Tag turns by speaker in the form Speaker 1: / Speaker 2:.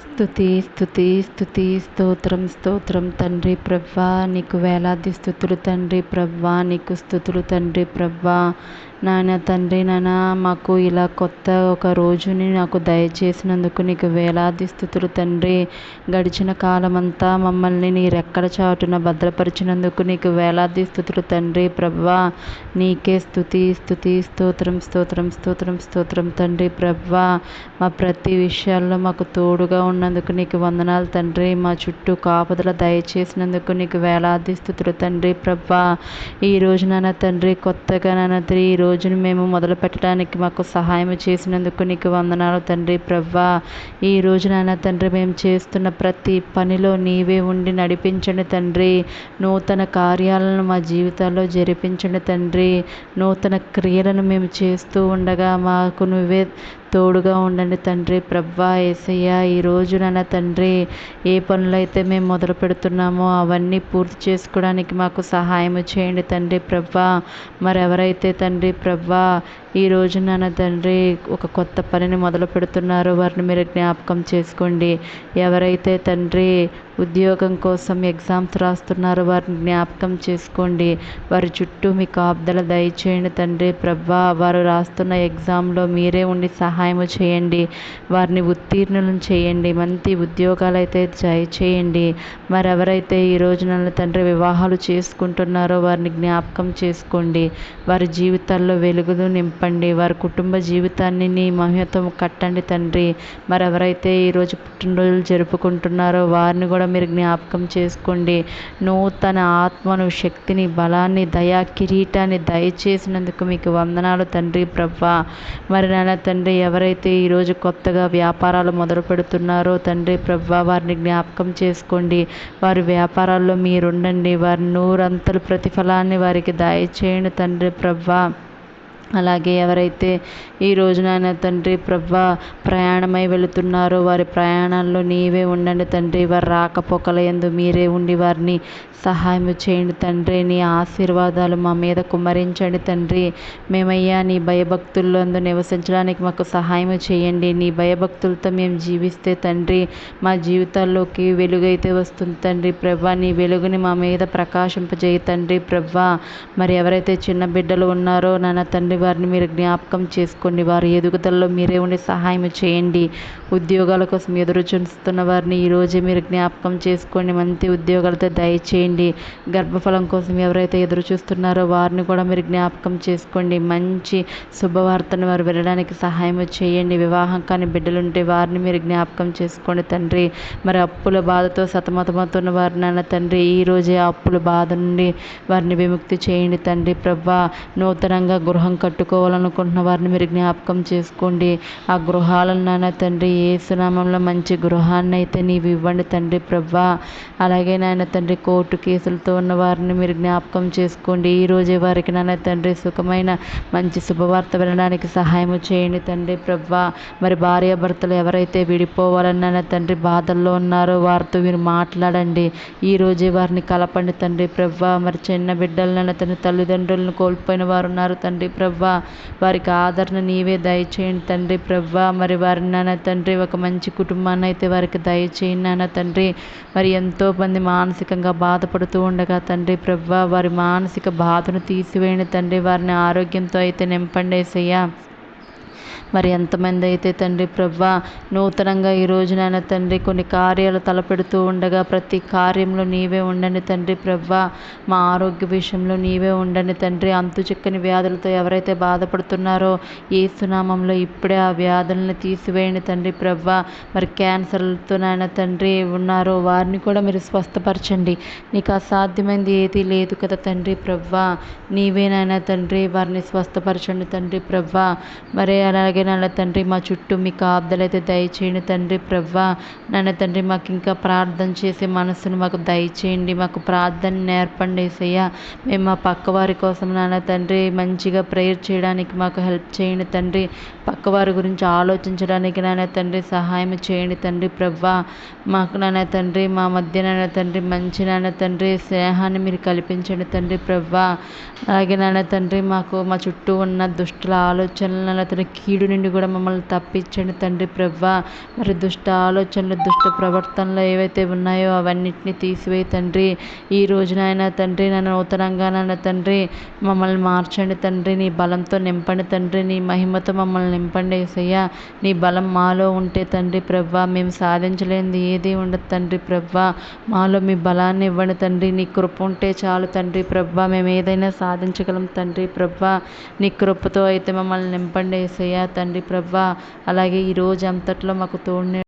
Speaker 1: స్తుతి స్తుతి స్తుతి స్తోత్రం స్తోత్రం తండ్రి ప్రభా, నీకు వేలాది స్తుతులు తండ్రి ప్రభా, నీకు స్తుతులు తండ్రి ప్రభా. నాయన తండ్రి, నాన్న మాకు ఇలా కొత్త ఒక రోజుని నాకు దయచేసినందుకు నీకు వేలాది స్తుతులు తండ్రి. గడిచిన కాలమంతా మమ్మల్ని నీ రెక్కల చాటున భద్రపరిచినందుకు నీకు వేలాది స్తుతులు తండ్రి ప్రభా. నీకే స్తుతి స్తుతి స్తోత్రం స్తోత్రం స్తోత్రం స్తోత్రం తండ్రి ప్రభా. మా ప్రతి విషయాల్లో మాకు తోడుగా ఉన్నందుకు నీకు వందనాలు తండ్రి. మా చుట్టూ కాపుదల దయచేసినందుకు నీకు వేలాది స్తుతులు తండ్రి ప్రభా. ఈ రోజు నాన్న తండ్రి, కొత్తగా నాన్న తండ్రి ఈ రోజును మేము మొదలు పెట్టడానికి మాకు సహాయం చేసినందుకు నీకు వందనాలు తండ్రి ప్రభా. ఈ రోజు నాన్న తండ్రి, మేము చేస్తున్న ప్రతి పనిలో నీవే ఉండి నడిపించండి తండ్రి. నూతన కార్యాలను మా జీవితాల్లో జరిపించండి తండ్రి. నూతన క్రియలను మేము చేస్తూ ఉండగా మాకు నువ్వే తోడుగా ఉండండి తండ్రి ప్రభా. యేసయ్య, ఈరోజు నాన్న తండ్రి, ఏ పనులైతే మేము మొదలు పెడుతున్నామో అవన్నీ పూర్తి చేసుకోవడానికి మాకు సహాయం చేయండి తండ్రి ప్రభా. మరెవరైతే తండ్రి ప్రభా ఈ రోజు నాన్న తండ్రి ఒక కొత్త పనిని మొదలు పెడుతున్నారో వారిని మీరు జ్ఞాపకం చేసుకోండి. ఎవరైతే తండ్రి ఉద్యోగం కోసం ఎగ్జామ్స్ రాస్తున్నారో వారిని జ్ఞాపకం చేసుకోండి. వారి చుట్టూ మీ కాపుదల దయచేయండి తండ్రి ప్రభా. వారు రాస్తున్న ఎగ్జామ్లో మీరే ఉండి సహాయం చేయండి. వారిని ఉత్తీర్ణులను చేయండి. మంచి ఉద్యోగాలు అయితే చేయండి. మరెవరైతే ఈ రోజు నన్ను తండ్రి వివాహాలు చేసుకుంటున్నారో వారిని జ్ఞాపకం చేసుకోండి. వారి జీవితాల్లో వెలుగులు నింపండి. వారి కుటుంబ జీవితాన్ని నీ మహిమతో కట్టండి తండ్రి. మరెవరైతే ఈరోజు పుట్టినరోజులు జరుపుకుంటున్నారో వారిని కూడా మీరు జ్ఞాపకం చేసుకోండి. నూతన ఆత్మను, శక్తిని, బలాన్ని, దయా కిరీటాన్ని దయచేసినందుకు మీకు వందనాలు తండ్రి ప్రభా. మరి నాన్న తండ్రి, ఎవరైతే ఈరోజు కొత్తగా వ్యాపారాలు మొదలు పెడుతున్నారో తండ్రి ప్రభా వారిని జ్ఞాపకం చేసుకోండి. వారి వ్యాపారాల్లో మీరుండండి. వారి నూరంతల ప్రతిఫలాన్ని వారికి దయచేయండి తండ్రి ప్రభా. అలాగే ఎవరైతే ఈ రోజునైనా తండ్రి ప్రభా ప్రయాణమై వెళుతున్నారో వారి ప్రయాణాల్లో నీవే ఉండండి తండ్రి. వారి రాకపోకల యందు మీరే ఉండి వారిని సహాయం చేయండి తండ్రి. నీ ఆశీర్వాదాలు మా మీద కుమ్మరించండి తండ్రి. మేమయ్యా నీ భయభక్తుల్లో నివసించడానికి మాకు సహాయం చేయండి. నీ భయభక్తులతో మేము జీవిస్తే తండ్రి మా జీవితాల్లోకి వెలుగైతే వస్తుంది తండ్రి ప్రభా. నీ వెలుగుని మా మీద ప్రకాశింపజేయ తండ్రి ప్రభా. మరి ఎవరైతే చిన్న బిడ్డలు ఉన్నారో నాన్న తండ్రి వారిని మీరు జ్ఞాపకం చేసుకోండి. వారి ఎదుగుదలలో మీరే ఉండి సహాయం చేయండి. ఉద్యోగాల కోసం ఎదురు చూస్తున్న వారిని ఈరోజే మీరు జ్ఞాపకం చేసుకోండి. మంచి ఉద్యోగాలతో దయచేయండి. గర్భఫలం కోసం ఎవరైతే ఎదురు చూస్తున్నారో వారిని కూడా మీరు జ్ఞాపకం చేసుకోండి. మంచి శుభవార్తను వారు వినడానికి సహాయం చేయండి. వివాహం కాని బిడ్డలుంటే వారిని మీరు జ్ఞాపకం చేసుకోండి తండ్రి. మరి అప్పుల బాధతో సతమతమవుతున్న వారిని నాన్న తండ్రి ఈరోజే ఆ అప్పుల బాధ నుండి వారిని విముక్తి చేయండి తండ్రి ప్రభా. నూతనంగా గృహం కట్టుకోవాలనుకుంటున్న వారిని మీరు జ్ఞాపకం చేసుకోండి. ఆ గృహాలను నాన్న తండ్రి యేసు నామములో మంచి గృహాన్ని అయితే నీవు ఇవ్వండి తండ్రి ప్రభా. అలాగే నాయన తండ్రి కోర్టు కేసులతో ఉన్న వారిని మీరు జ్ఞాపకం చేసుకోండి. ఈరోజే వారికి నాన్న తండ్రి సుఖమైన మంచి శుభవార్త వినడానికి సహాయం చేయండి తండ్రి ప్రభా. మరి భార్యాభర్తలు ఎవరైతే విడిపోవాలని నాన్న తండ్రి బాధల్లో ఉన్నారో వారితో మీరు మాట్లాడండి. ఈరోజే వారిని కలపండి తండ్రి ప్రభా. మరి చిన్న బిడ్డలు నాన్న తండ్రి తల్లిదండ్రులను కోల్పోయిన వారు ఉన్నారు తండ్రి ప్రభా. వారికి ఆదరణ నీవే దయచేయండి తండ్రి ప్రభా. మరి వారిని నాన్న తండ్రి ఒక మంచి కుటుంబాన్ని అయితే వారికి దయచేయండి నాన్న తండ్రి. మరి ఎంతోమంది మానసికంగా బాధపడుతూ ఉండగా తండ్రి ప్రభా వారి మానసిక బాధను తీసివేయండి తండ్రి. వారిని ఆరోగ్యంతో అయితే నింపండి యేసయ్యా. మరి ఎంతమంది అయితే తండ్రి ప్రభా నూతనంగా ఈ రోజు నాన్న తండ్రి కొన్ని కార్యాలు తలపెడుతూ ఉండగా ప్రతి కార్యంలో నీవే ఉండండి తండ్రి ప్రభా. మా ఆరోగ్య విషయంలో నీవే ఉండండి తండ్రి. అంతు చిక్కని వ్యాధులతో ఎవరైతే బాధపడుతున్నారో యేసు నామములో ఇప్పుడే ఆ వ్యాధులను తీసివేయండి తండ్రి ప్రభా. మరి క్యాన్సర్లతో నాయన తండ్రి ఉన్నారో వారిని కూడా మీరు స్వస్థపరచండి. నీకు అసాధ్యమైనది ఏదీ లేదు కదా తండ్రి ప్రభా. నీవే నాయన తండ్రి వారిని స్వస్థపరచండి తండ్రి ప్రభా. మరి అలాగే నాన్న తండ్రి మా చుట్టూ మీ కాపుదలైతే దయచేయండి తండ్రి ప్రభా. నాన్న తండ్రి మాకు ఇంకా ప్రార్థన చేసే మనసును మాకు దయచేయండి. మాకు ప్రార్థన నేర్పండి యేసయ్యా. మేము మా పక్క వారి కోసం నాన్న తండ్రి మంచిగా ప్రేయర్ చేయడానికి మాకు హెల్ప్ చేయండి తండ్రి. పక్కవారి గురించి ఆలోచించడానికి నాన్న తండ్రి సహాయం చేయండి తండ్రి ప్రభా. మాకు నాన్న తండ్రి మా మధ్య నాన్న తండ్రి మంచి నాన్న తండ్రి స్నేహాన్ని మీరు కల్పించండి తండ్రి ప్రభా. అలాగే నాన్న తండ్రి మాకు మా చుట్టూ ఉన్న దుష్టుల ఆలోచనలను నాన్న తండ్రి కీడుని నుండి కూడా మమ్మల్ని తప్పించండి తండ్రి ప్రభా. మరి దుష్ట ఆలోచనలు, దుష్ట ప్రవర్తనలు ఏవైతే ఉన్నాయో అవన్నిటిని తీసివేయి తండ్రి. ఈ రోజునైనా తండ్రి నన్ను నూతనంగా నన్ను తండ్రి మమ్మల్ని మార్చండి తండ్రి. నీ బలంతో నింపండి తండ్రి. నీ మహిమతో మమ్మల్ని నింపండి యేసయ్యా. నీ బలం మాలో ఉంటే తండ్రి ప్రభా మేము సాధించలేనిది ఏది ఉండదు తండ్రి ప్రభా. మాలో మీ బలాన్ని ఇవ్వండి తండ్రి. నీ కృప ఉంటే చాలు తండ్రి ప్రభా. మేము ఏదైనా సాధించగలం తండ్రి ప్రభా. నీ కృపతో అయితే మమ్మల్ని నింపండి యేసయ్యా తండ్రి ప్రభా. అలాగే ఈ రోజు అంతట్లో మాకు తోడు